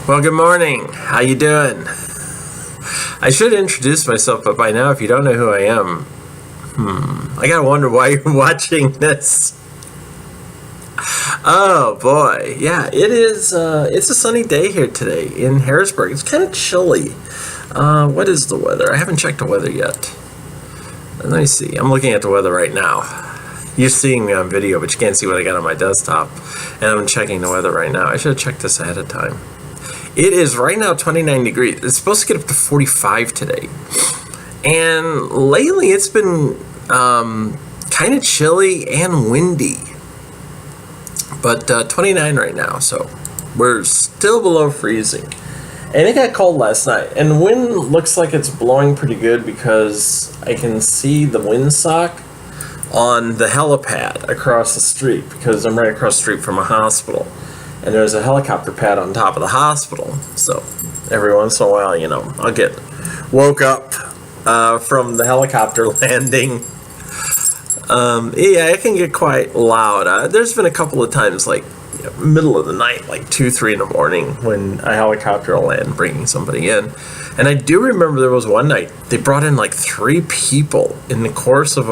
Well, good morning. How you doing? I should introduce myself, but by now, if you don't know who I am, I gotta wonder why you're watching this. Oh boy, yeah, it is. It's a sunny day here today in Harrisburg. It's kind of chilly. What is the weather? I haven't checked the weather yet. Let me see. I'm looking at the weather right now. You're seeing me on video, but you can't see what I got on my desktop. And I'm checking the weather right now. I should have checked this ahead of time. It is right now 29 degrees. It's supposed to get up to 45 today. And lately it's been kind of chilly and windy. But 29 right now, so we're still below freezing. And it got cold last night. And the wind looks like it's blowing pretty good because I can see the windsock on the helipad across the street because I'm right across the street from a hospital. And there's a helicopter pad on top of the hospital. So every once in a while, I'll get woke up from the helicopter landing. Yeah, it can get quite loud. There's been a couple of times, like middle of the night, like 2, 3 in the morning, when a helicopter will land bringing somebody in. And I do remember there was one night they brought in like 3 people in the course of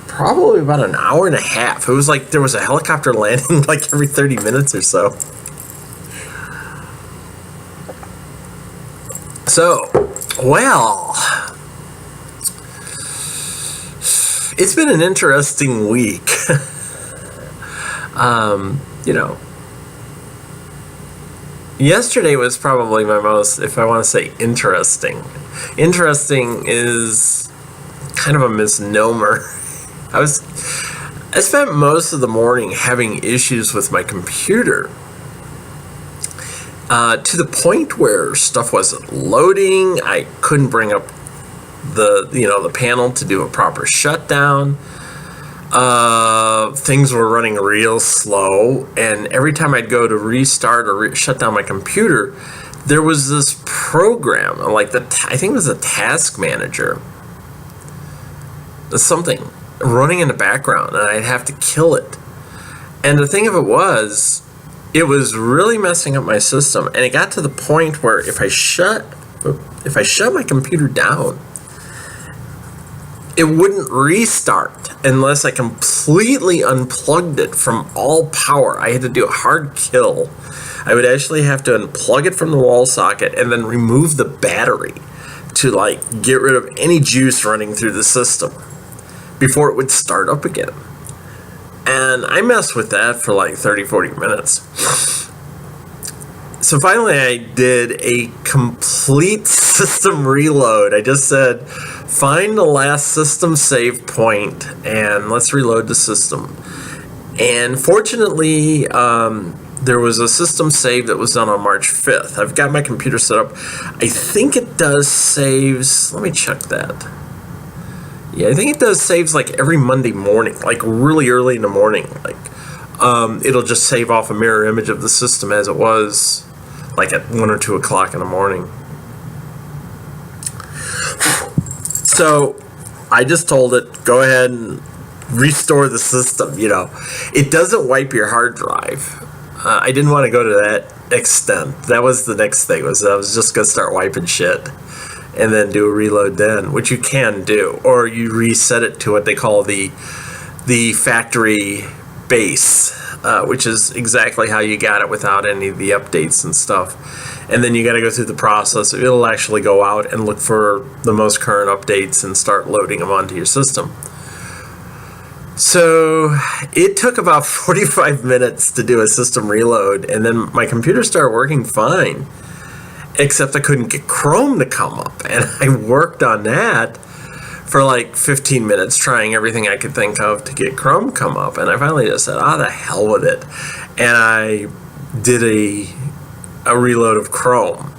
probably about an hour and a half. It was like there was a helicopter landing like every 30 minutes or so. So, well, it's been an interesting week. Yesterday was probably my most, if I want to say interesting. Interesting is kind of a misnomer. I spent most of the morning having issues with my computer to the point where stuff wasn't loading. I couldn't bring up the panel to do a proper shutdown. Things were running real slow, and every time I'd go to restart or shut down my computer, there was this program, like I think it was a task manager, something running in the background, and I'd have to kill it. And the thing of it was really messing up my system, and it got to the point where if I shut my computer down, it wouldn't restart unless I completely unplugged it from all power. I had to do a hard kill. I would actually have to unplug it from the wall socket and then remove the battery to get rid of any juice running through the system before it would start up again. And I messed with that for 30, 40 minutes. So finally I did a complete system reload. I just said, find the last system save point and let's reload the system. And fortunately, there was a system save that was done on March 5th. I've got my computer set up. I think it does saves. Let me check that. Yeah, I think it does saves every Monday morning, really early in the morning. It'll just save off a mirror image of the system as it was, at 1 or 2 o'clock in the morning. So I just told it, go ahead and restore the system. It doesn't wipe your hard drive. I didn't want to go to that extent. That was the next thing, I was just going to start wiping shit and then do a reload then, which you can do. Or you reset it to what they call the factory base, which is exactly how you got it without any of the updates and stuff. And then you got to go through the process. It'll actually go out and look for the most current updates and start loading them onto your system. So it took about 45 minutes to do a system reload, and then my computer started working fine, except I couldn't get Chrome to come up. And I worked on that for 15 minutes, trying everything I could think of to get Chrome come up. And I finally just said, the hell with it. And I did a reload of Chrome,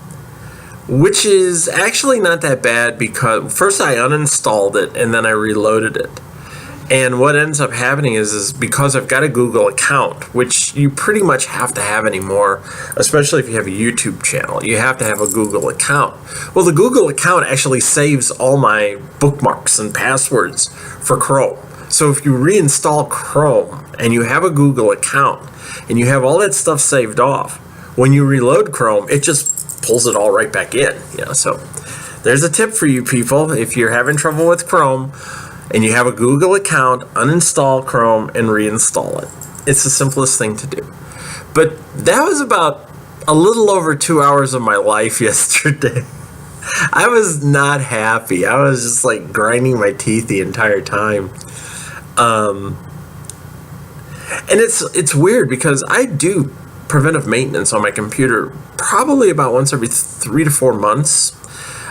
which is actually not that bad because first I uninstalled it and then I reloaded it. And what ends up happening is because I've got a Google account, which you pretty much have to have anymore, especially if you have a YouTube channel, you have to have a Google account. Well, the Google account actually saves all my bookmarks and passwords for Chrome. So if you reinstall Chrome and you have a Google account and you have all that stuff saved off, when you reload Chrome, it just pulls it all right back in. So there's a tip for you people. If you're having trouble with Chrome and you have a Google account, uninstall Chrome and reinstall it. It's the simplest thing to do. But that was about a little over 2 hours of my life yesterday. I was not happy. I was just like grinding my teeth the entire time. And it's weird because I do preventive maintenance on my computer probably about once every 3 to 4 months.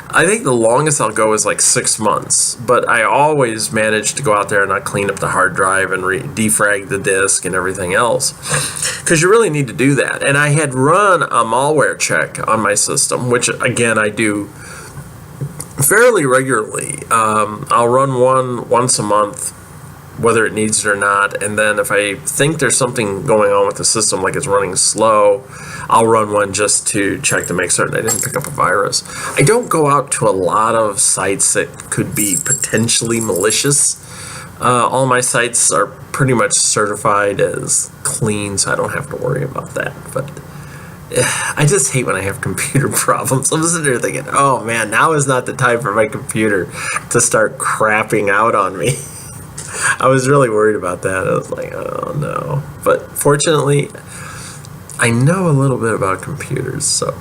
I think the longest I'll go is like 6 months, but I always manage to go out there and not clean up the hard drive and defrag the disk and everything else, because you really need to do that. And I had run a malware check on my system, which again I do fairly regularly. I'll run one once a month, whether it needs it or not, and then if I think there's something going on with the system, like it's running slow, I'll run one just to check to make certain I didn't pick up a virus. I don't go out to a lot of sites that could be potentially malicious. All my sites are pretty much certified as clean, so I don't have to worry about that. But I just hate when I have computer problems. I'm sitting there thinking, oh man, now is not the time for my computer to start crapping out on me. I was really worried about that. I was like, oh no. But fortunately, I know a little bit about computers, so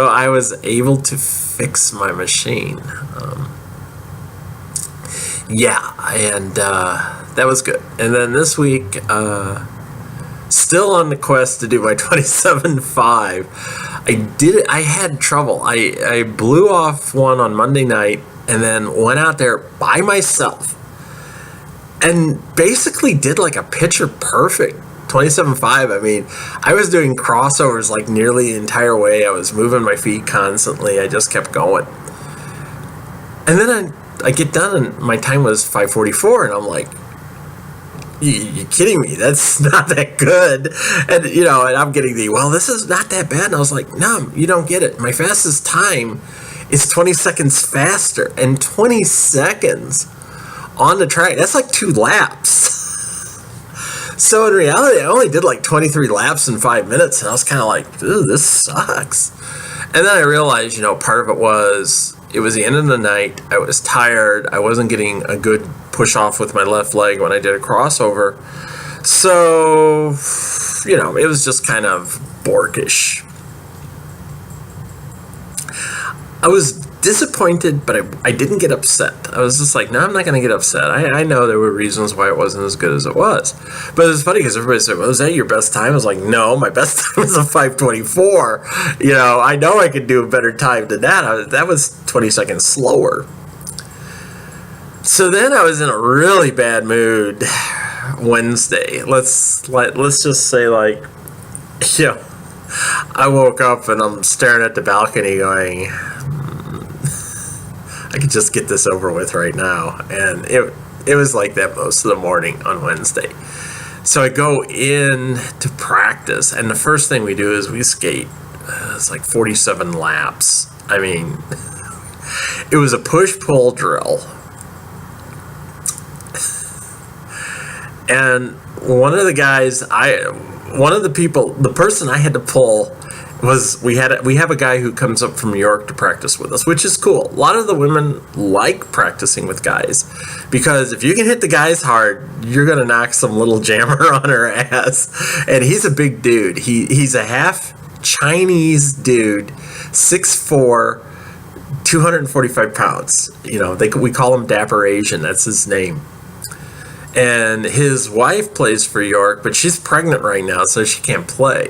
I was able to fix my machine. And that was good. And then this week, still on the quest to do my 27.5. I had trouble. I blew off one on Monday night and then went out there by myself and basically did like a picture perfect 27.5. I mean, I was doing crossovers like nearly the entire way. I was moving my feet constantly. I just kept going. And then I get done and my time was 5:44 and I'm like, you kidding me? That's not that good. And and I'm getting this is not that bad. And I was like, no, you don't get it. My fastest time is 20 seconds faster, and 20 seconds on the track, that's like 2 laps. So in reality, I only did like 23 laps in 5 minutes, and I was kind of like, ooh, this sucks. And then I realized, part of it was the end of the night. I was tired. I wasn't getting a good push off with my left leg when I did a crossover. So, it was just kind of borkish. I was disappointed, but I didn't get upset. I was just like, no, I'm not going to get upset. I know there were reasons why it wasn't as good as it was. But it was funny because everybody said, well, was that your best time? I was like, no, my best time was a 5:24. I know I could do a better time than that. That was 20 seconds slower. So then I was in a really bad mood Wednesday. Let's just say I woke up and I'm staring at the balcony going, I could just get this over with right now. And it was like that most of the morning on Wednesday. So I go in to practice, and the first thing we do is we skate. It's like 47 laps. I mean, it was a push-pull drill. And one of the person I had to pull was, we have a guy who comes up from New York to practice with us, which is cool. A lot of the women like practicing with guys because if you can hit the guys hard, you're going to knock some little jammer on her ass. And he's a big dude. He's a half Chinese dude, 6'4", 245 pounds. We call him Dapper Asian. That's his name. And his wife plays for York, but she's pregnant right now, so she can't play.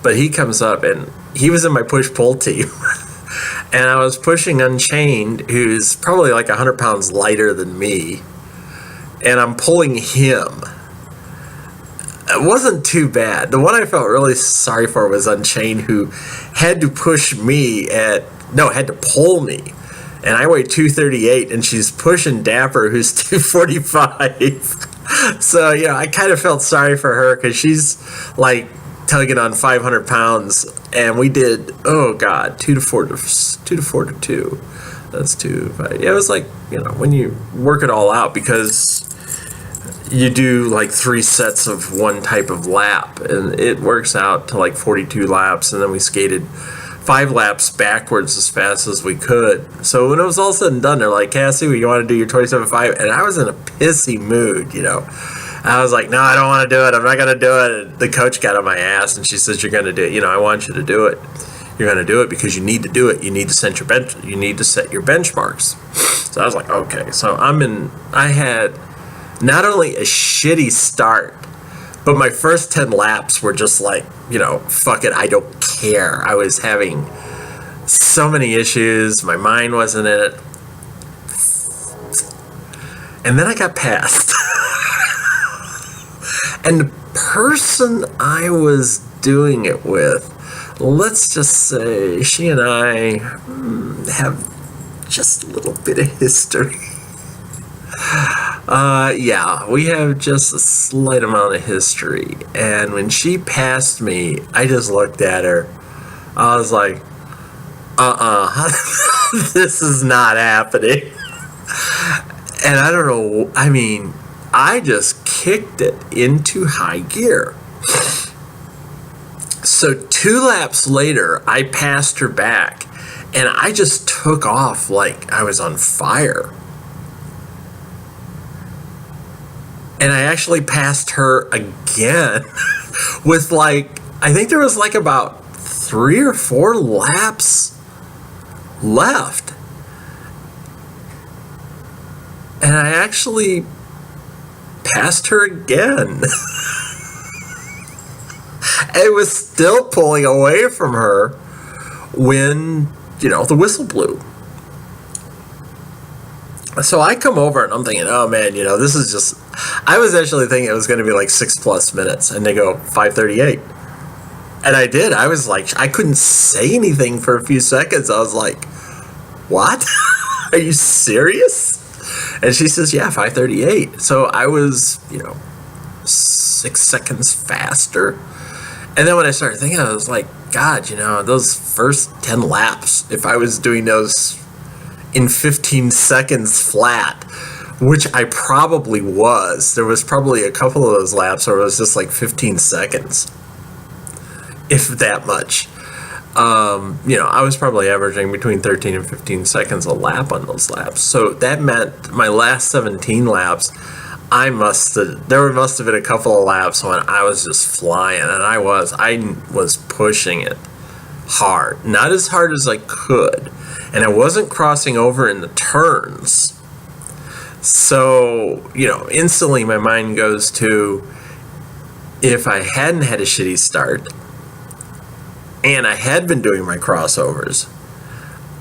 But he comes up, and he was in my push-pull team. And I was pushing Unchained, who's probably like 100 pounds lighter than me. And I'm pulling him. It wasn't too bad. The one I felt really sorry for was Unchained, who had to pull me. And I weigh 238, and she's pushing Dapper, who's 245. So, I kind of felt sorry for her because she's like tugging on 500 pounds, and we did, 2 to 4 to 2. That's 2, 5. Yeah, it was like, when you work it all out, because you do like 3 sets of one type of lap, and it works out to like 42 laps, and then we skated 5 laps backwards as fast as we could. So when it was all said and done, they're like, Cassie, you want to do your 27.5? And I was in a pissy mood, you know. I was like, no, I don't want to do it. I'm not going to do it. And the coach got on my ass, and she says, you're going to do it. You know, I want you to do it. You're going to do it because you need to do it. You need to set your benchmarks. So I was like, okay. So I had not only a shitty start, but my first 10 laps were just like, you know, fuck it, I don't care. I was having so many issues. My mind wasn't in it. And then I got passed. And the person I was doing it with, let's just say she and I have just a little bit of history. Yeah, we have just a slight amount of history. And when she passed me, I just looked at her. I was like, this is not happening. And I don't know, I mean, I just kicked it into high gear. So 2 laps later, I passed her back, and I just took off like I was on fire. And I actually passed her again with like, I think there was like about 3 or 4 laps left. And I actually passed her again. I was still pulling away from her when, you know, the whistle blew. So I come over and I'm thinking, oh man, you know, this is just, I was actually thinking it was going to be like 6+ minutes, and they go 5:38. And I did. I was like, I couldn't say anything for a few seconds. I was like, what? Are you serious? And she says, yeah, 5:38. So I was, you know, 6 seconds faster. And then when I started thinking, I was like, God, you know, those first 10 laps, if I was doing those in 15 seconds flat, which I probably was, there was probably a couple of those laps where it was just like 15 seconds, if that much. You know, I was probably averaging between 13 and 15 seconds a lap on those laps. So that meant my last 17 laps, there must have been a couple of laps when I was just flying, and I was pushing it hard. Not as hard as I could, and I wasn't crossing over in the turns. So, you know, instantly my mind goes to, if I hadn't had a shitty start, and I had been doing my crossovers,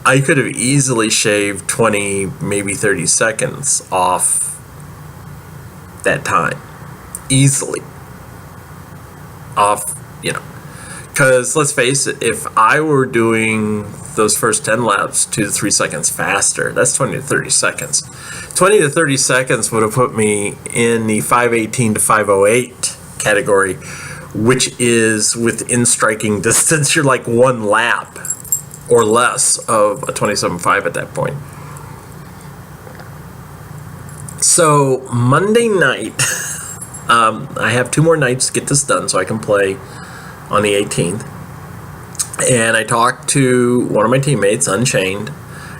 I could have easily shaved 20, maybe 30 seconds off that time. Easily. Off, you know. Because, let's face it, if I were doing those first 10 laps 2 to 3 seconds faster, that's 20 to 30 seconds. 20 to 30 seconds would have put me in the 5:18 to 5:08 category, which is within striking distance. You're like 1 lap or less of a 27.5 at that point. So Monday night, I have 2 more nights to get this done so I can play on the 18th. And I talked to one of my teammates, Unchained,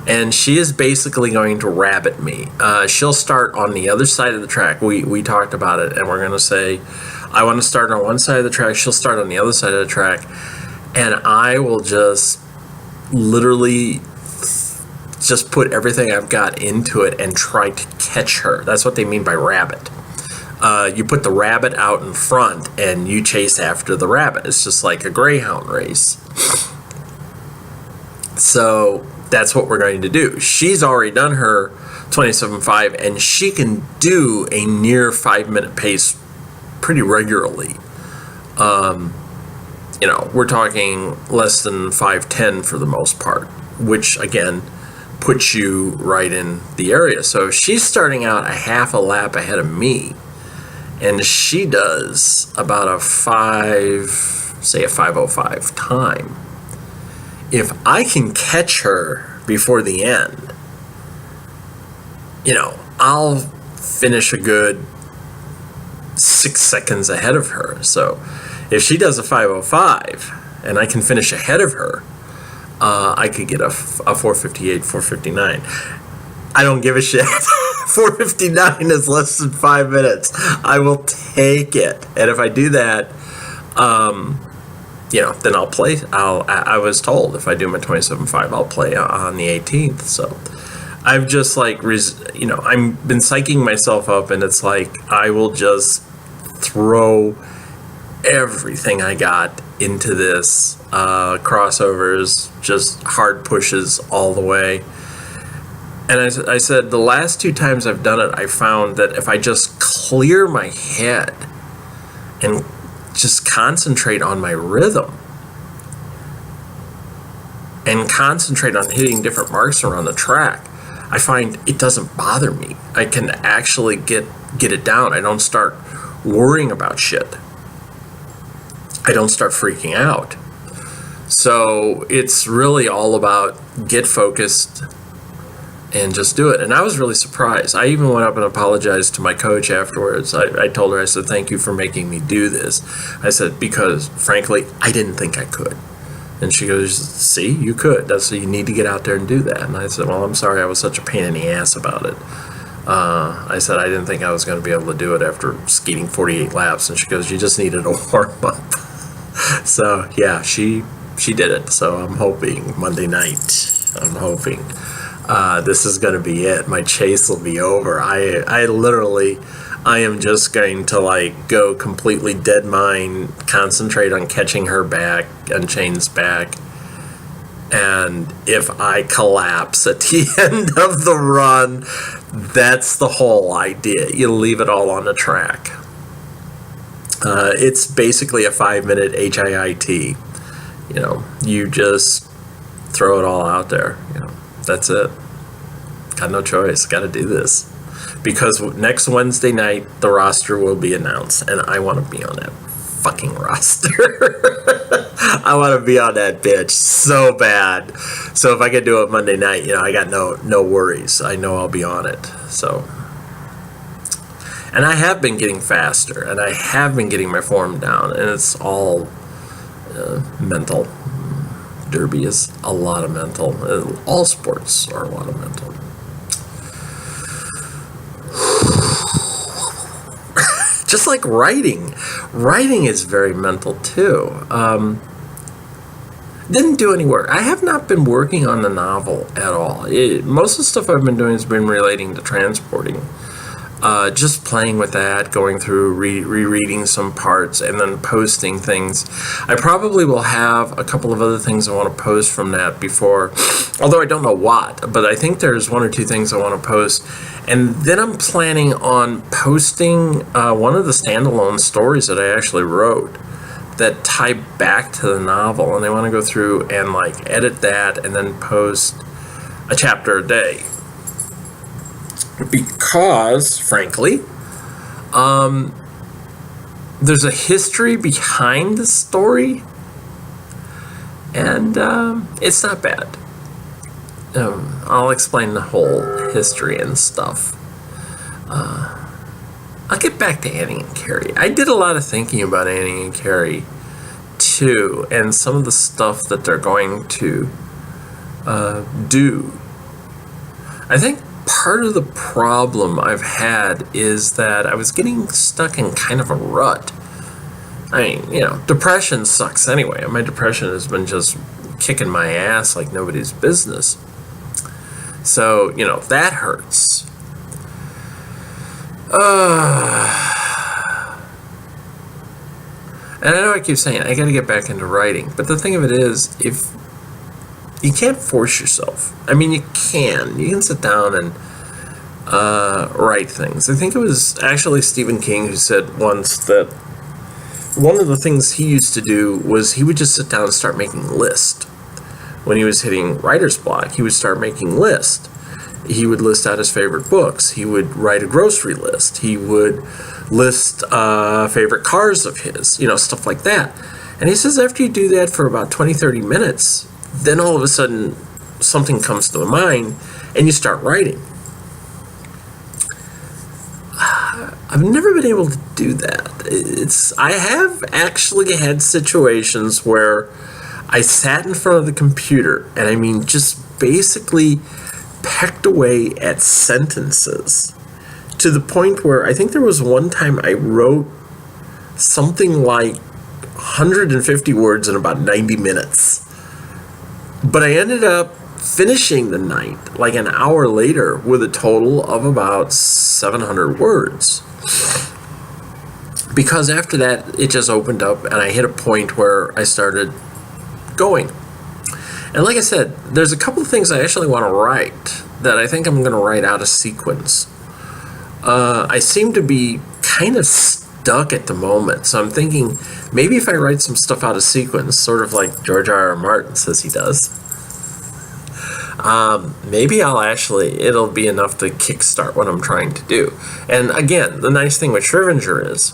and she is basically going to rabbit me. She'll start on the other side of the track. We talked about it, and we're going to say, I want to start on one side of the track, she'll start on the other side of the track, and I will just literally just put everything I've got into it and try to catch her. That's what they mean by rabbit. You put the rabbit out in front and you chase after the rabbit. It's just like a greyhound race. So that's what we're going to do. She's already done her 27.5, and she can do a near 5-minute pace pretty regularly. You know, we're talking less than 5:10 for the most part, which again puts you right in the area. So she's starting out a half a lap ahead of me, and she does about a 5:05 time. If I can catch her before the end, you know, I'll finish a good 6 seconds ahead of her. So if she does a 5:05 and I can finish ahead of her, I could get a 4:58, 4:59. I don't give a shit. 4:59 is less than 5 minutes. I will take it. And if I do that, then I'll play. I was told if I do my 27.5, I'll play on the 18th. So I've just I've been psyching myself up, and it's like I will just throw everything I got into this. Crossovers, just hard pushes all the way. And I said the last 2 times I've done it, I found that if I just clear my head and just concentrate on my rhythm and concentrate on hitting different marks around the track, I find it doesn't bother me. I can actually get it down. I don't start worrying about shit. I don't start freaking out. So it's really all about get focused and just do it. And I was really surprised. I even went up and apologized to my coach afterwards. I told her, I said, thank you for making me do this. I said, because frankly, I didn't think I could. And she goes, see, you could. That's so you need to get out there and do that. And I said, well, I'm sorry I was such a pain in the ass about it. I said, I didn't think I was going to be able to do it after skiing 48 laps. And she goes, you just needed a warm up. So yeah, she did it. So I'm hoping Monday night, this is going to be it. My chase will be over. I am just going to go completely dead mind, concentrate on catching her back, Unchained's back. And if I collapse at the end of the run, that's the whole idea. You leave it all on the track. It's basically a 5-minute HIIT. You just throw it all out there. That's it. Got no choice. Got to do this. Because next Wednesday night, the roster will be announced. And I want to be on that fucking roster. I want to be on that bitch so bad. So if I could do it Monday night, I got no worries. I know I'll be on it. So. And I have been getting faster. And I have been getting my form down. And it's all mental. Derby is a lot of mental. All sports are a lot of mental. Just like writing. Writing is very mental too. Didn't do any work. I have not been working on the novel at all. Most of the stuff I've been doing has been relating to transporting. Just playing with that, going through, rereading some parts, and then posting things. I probably will have a couple of other things I want to post from that before, although I don't know what, but I think there's 1 or 2 things I want to post. And then I'm planning on posting one of the standalone stories that I actually wrote that tie back to the novel, and I want to go through and edit that and then post a chapter a day. Because, frankly, there's a history behind the story, and it's not bad. I'll explain the whole history and stuff. I'll get back to Annie and Carrie. I did a lot of thinking about Annie and Carrie, too, and some of the stuff that they're going to do. I think part of the problem I've had is that I was getting stuck in kind of a rut. I mean, depression sucks anyway. My depression has been just kicking my ass like nobody's business. So, that hurts. And I know I keep saying I got to get back into writing, but the thing of it is, if you can't force yourself. I mean, you can sit down and write things. I think it was actually Stephen King who said once that one of the things he used to do was he would just sit down and start making lists. When he was hitting writer's block, he would start making lists. He would list out his favorite books. He would write a grocery list. He would list favorite cars of his, stuff like that. And he says after you do that for about 20, 30 minutes, then all of a sudden something comes to mind and you start writing. I've never been able to do that. I have actually had situations where I sat in front of the computer and I mean just basically pecked away at sentences to the point where I think there was one time I wrote something like 150 words in about 90 minutes. But I ended up finishing the night like an hour later with a total of about 700 words. Because after that, it just opened up and I hit a point where I started going. And like I said, there's a couple of things I actually want to write that I think I'm going to write out of sequence. I seem to be kind of stuck at the moment, so I'm thinking maybe if I write some stuff out of sequence, sort of like George R.R. Martin says he does, maybe it'll be enough to kickstart what I'm trying to do. And again, the nice thing with Schrödinger is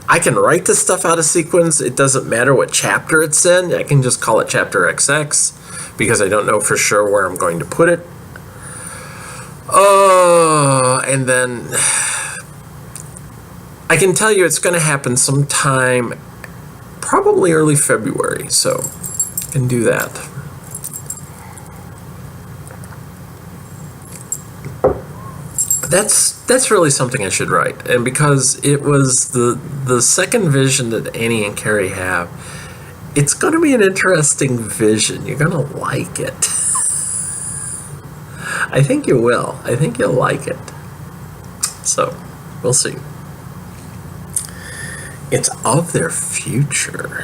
I can write this stuff out of sequence. It doesn't matter what chapter it's in. I can just call it chapter XX because I don't know for sure where I'm going to put it. Oh, and then I can tell you it's going to happen sometime probably early February, so I can do that. That's really something I should write, and because it was the second vision that Annie and Carrie have, it's going to be an interesting vision. You're going to like it. I think you will. I think you'll like it. So, we'll see. It's of their future.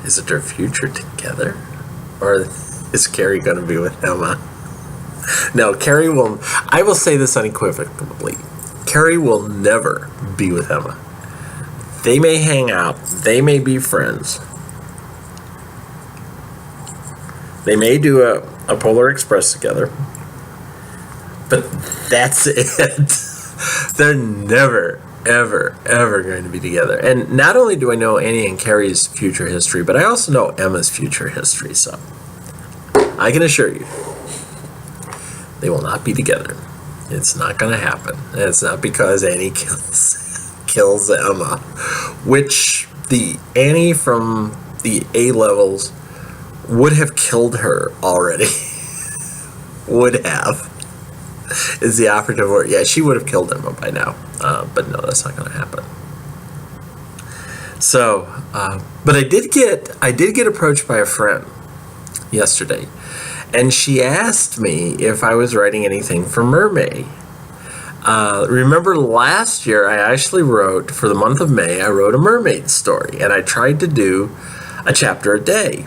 Is it their future together? Or is Carrie going to be with Emma? No, Carrie will... I will say this unequivocally. Carrie will never be with Emma. They may hang out. They may be friends. They may do a Polar Express together. But that's it. They're never, ever, ever going to be together. And not only do I know Annie and Carrie's future history, but I also know Emma's future history. So I can assure you, they will not be together. It's not going to happen. And it's not because Annie kills Emma, which the Annie from the A levels would have killed her already. Would have. Is the operative word. Yeah, she would have killed Emma by now. But no, that's not going to happen. So, but I did get approached by a friend yesterday, and she asked me if I was writing anything for Mermaid. Remember last year I actually wrote, for the month of May, I wrote a mermaid story, and I tried to do a chapter a day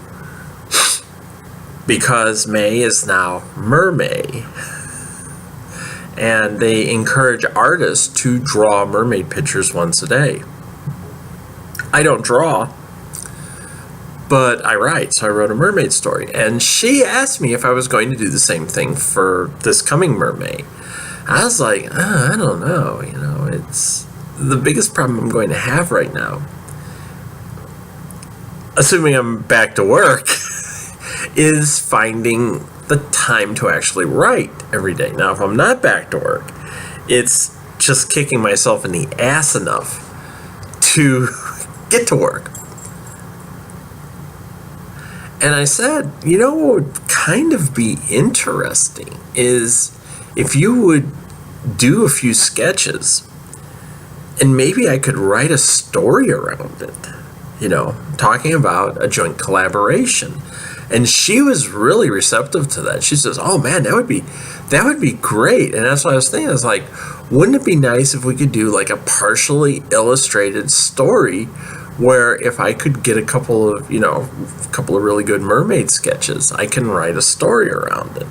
because May is now Mermaid. And they encourage artists to draw mermaid pictures once a day. I don't draw, but I write, so I wrote a mermaid story. And she asked me if I was going to do the same thing for this coming mermaid. I was like, I don't know, it's the biggest problem I'm going to have right now, assuming I'm back to work, is finding the time to actually write every day. Now, if I'm not back to work, it's just kicking myself in the ass enough to get to work. And I said, what would kind of be interesting is if you would do a few sketches and maybe I could write a story around it, talking about a joint collaboration. And she was really receptive to that. She says, "Oh man, that would be great." And that's what I was thinking. I was like, wouldn't it be nice if we could do like a partially illustrated story where if I could get a couple of really good mermaid sketches, I can write a story around it.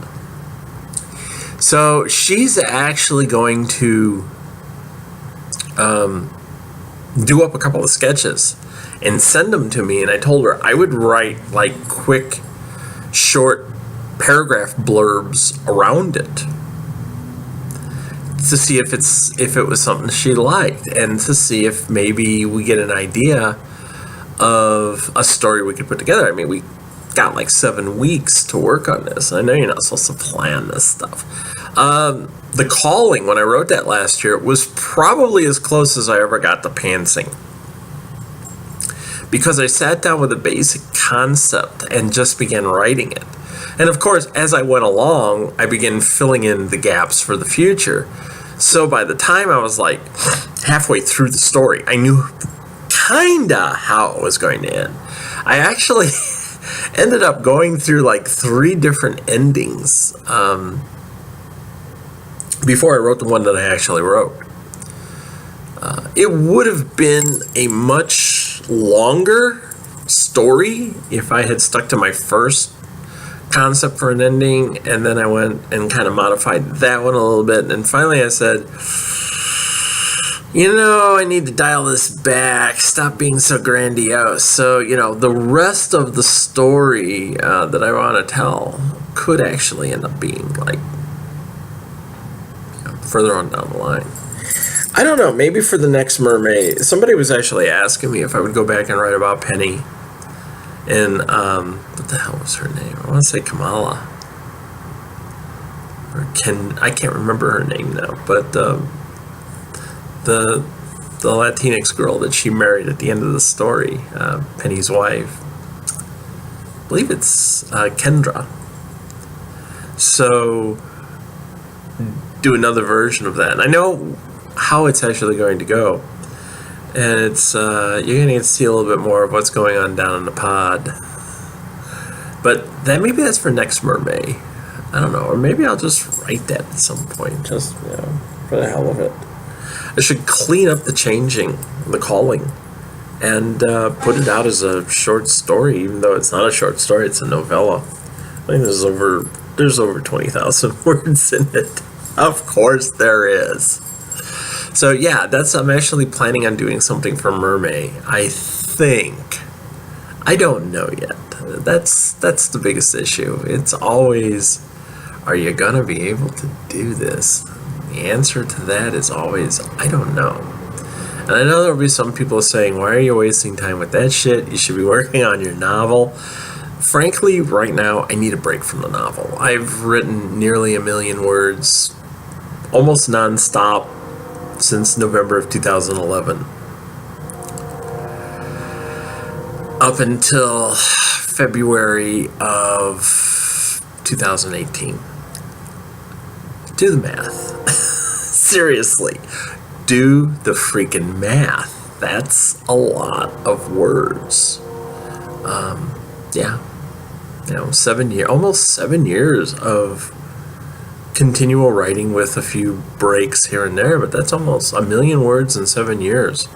So she's actually going to do up a couple of sketches and send them to me. And I told her I would write like quick, short paragraph blurbs around it to see if it was something she liked, and to see if maybe we get an idea of a story we could put together. I mean, we got like 7 weeks to work on this. I know you're not supposed to plan this stuff. The Calling, when I wrote that last year, was probably as close as I ever got to pantsing. Because I sat down with a basic concept and just began writing it. And of course, as I went along, I began filling in the gaps for the future. So by the time I was like halfway through the story, I knew kinda how it was going to end. I actually ended up going through like 3 different endings before I wrote the one that I actually wrote. It would have been a much longer story if I had stuck to my first concept for an ending, and then I went and kind of modified that one a little bit, and finally I said, I need to dial this back, stop being so grandiose. So, the rest of the story that I want to tell could actually end up being like further on down the line. I don't know, maybe for the next Mermaid. Somebody was actually asking me if I would go back and write about Penny. And, what the hell was her name? I want to say Kamala. Or I can't remember her name now. But, the Latinx girl that she married at the end of the story, Penny's wife. I believe it's Kendra. So, do another version of that. And I know how it's actually going to go. And it's you're going to get to see a little bit more of what's going on down in the pod. But maybe that's for next Mermaid. I don't know. Or maybe I'll just write that at some point. Just, for the hell of it. I should clean up the changing, the calling, and put it out as a short story, even though it's not a short story, it's a novella. I think there's over 20,000 words in it. Of course there is. So yeah, I'm actually planning on doing something for Mermaid. I think. I don't know yet. That's the biggest issue. It's always, are you gonna be able to do this? The answer to that is always, I don't know. And I know there'll be some people saying, why are you wasting time with that shit? You should be working on your novel. Frankly, right now, I need a break from the novel. I've written nearly 1 million words, almost nonstop, since November of 2011. Up until February of 2018. Do the math. Seriously. Do the freaking math. That's a lot of words. Yeah. 7 years, almost 7 years of continual writing with a few breaks here and there, but that's almost 1 million words in 7 years.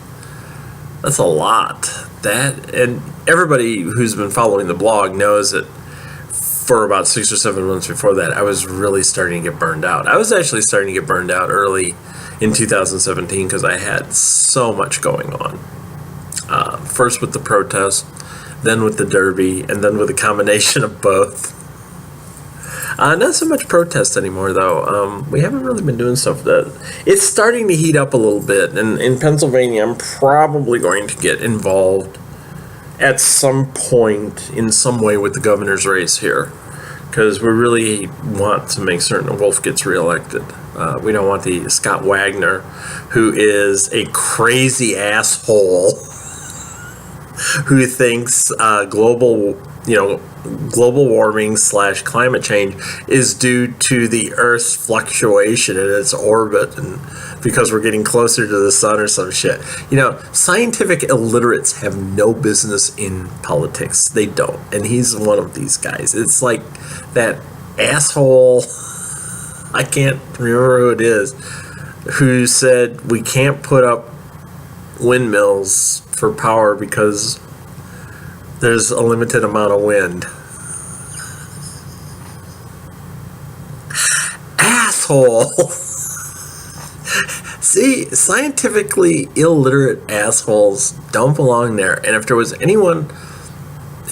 That's a lot. And everybody who's been following the blog knows that for about 6 or 7 months before that, I was really starting to get burned out. I was actually starting to get burned out early in 2017 because I had so much going on. First with the protest, then with the Derby, and then with a combination of both. Not so much protest anymore, though. We haven't really been doing stuff that... It's starting to heat up a little bit, and in Pennsylvania, I'm probably going to get involved at some point in some way with the governor's race here, because we really want to make certain Wolf gets reelected. We don't want the Scott Wagner, who is a crazy asshole who thinks global warming / climate change is due to the Earth's fluctuation in its orbit, and because we're getting closer to the sun or some shit. Scientific illiterates have no business in politics. They don't. And he's one of these guys. It's like that asshole, I can't remember who it is, who said we can't put up windmills for power because there's a limited amount of wind. Asshole! See, scientifically illiterate assholes don't belong there. And if there was anyone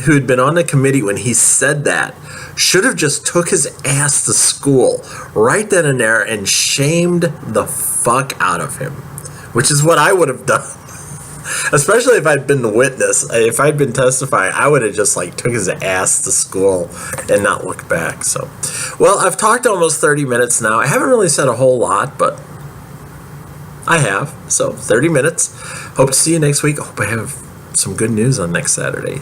who had been on the committee when he said that, should have just took his ass to school right then and there and shamed the fuck out of him. Which is what I would have done. Especially if I'd been the witness. If I'd been testifying, I would have just like took his ass to school and not looked back. So, well, I've talked almost 30 minutes now. I haven't really said a whole lot, but I have. So 30 minutes. Hope to see you next week. Hope I have some good news on next Saturday.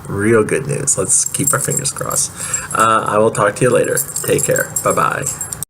Real good news. Let's keep our fingers crossed. I will talk to you later. Take care. Bye-bye.